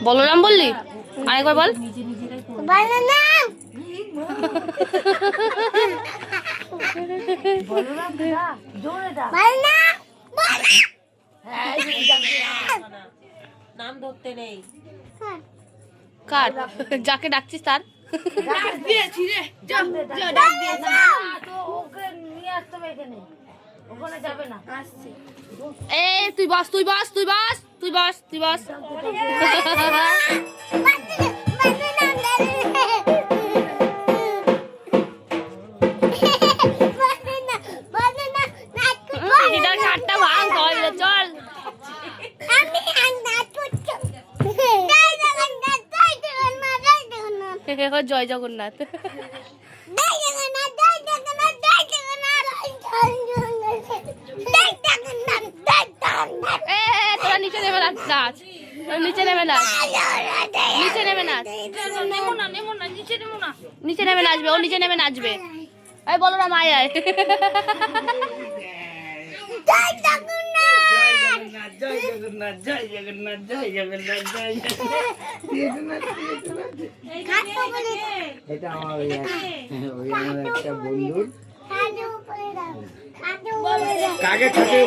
বলরাম বললি, আরেকবার বল। নাম ধরতে নেই। কার যাকে ডাকছিস তার? এ তুই বস, তুই বস, তুই বস, তুই বস, তুই বস। দিদার খাটটা ভাঙ, চল চল। জয় জগন্নাথ। তোরা নিচে নেমে নাচ, নিচে নেমে নাচ, নিচে নেমে নাচ, নিচে নেমে নাচবে, ও নিচে নেমে নাচবে। এই বলো না মায় আয়। জয় জগন্নাথ, জয় জগন্নাথ, জয় জগন্নাথ, জয় জগন্নাথ। এটা আমার ওই আমার একটা বন্ধুর। কাকে খাটে